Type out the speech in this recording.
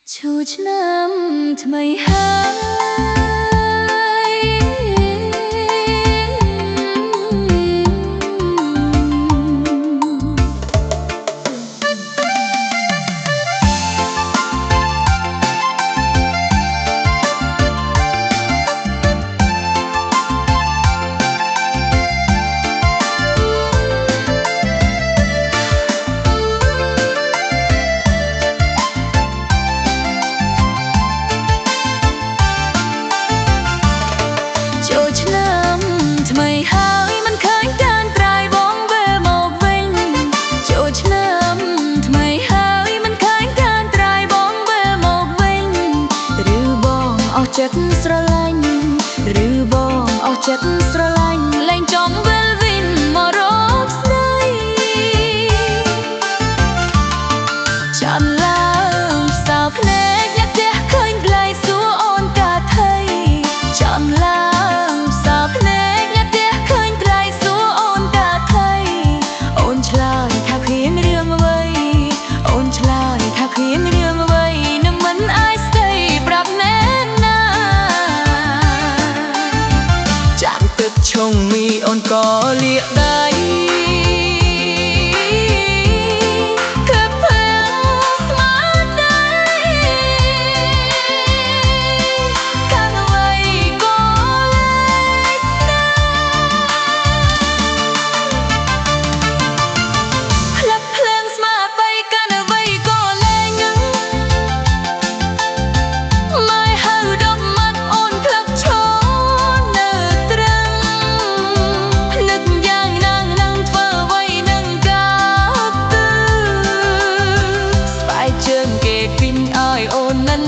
Chu năm mây hai chấtស្រឡាញ់ឬបងអស់ចិត្តស្រឡាញ់លែងចំវិលវិនមករកស្ដីចាំឡើងសៅភ្នែកអ្នកផ្ទះឃើញក្លែងសួរអូនកាថៃចាំឡើងសៅភ្នែកអ្នកផ្ទះឃើញក្លែងសួរអូនកាថៃអូនឆ្លើយថាគ្មានរឿងអ្វីអូនឆ្លើយថាគ្មានរឿងអ្វីនឹងមិនអាចស្ដីប្រាប់ណែชงมีអូនក៏លាកដៃគឺភ្លឺស្មារតីកាលអ្វីក៏លែងស្នេហ៍ផ្លាប់ភ្លើងស្មារតីកាលអ្វីក៏លែងនឹងម៉ែហៅដប់មាត់អូនផ្លាប់ឈរនៅត្រឹងជើងគេគិញឲ្យអូននឹង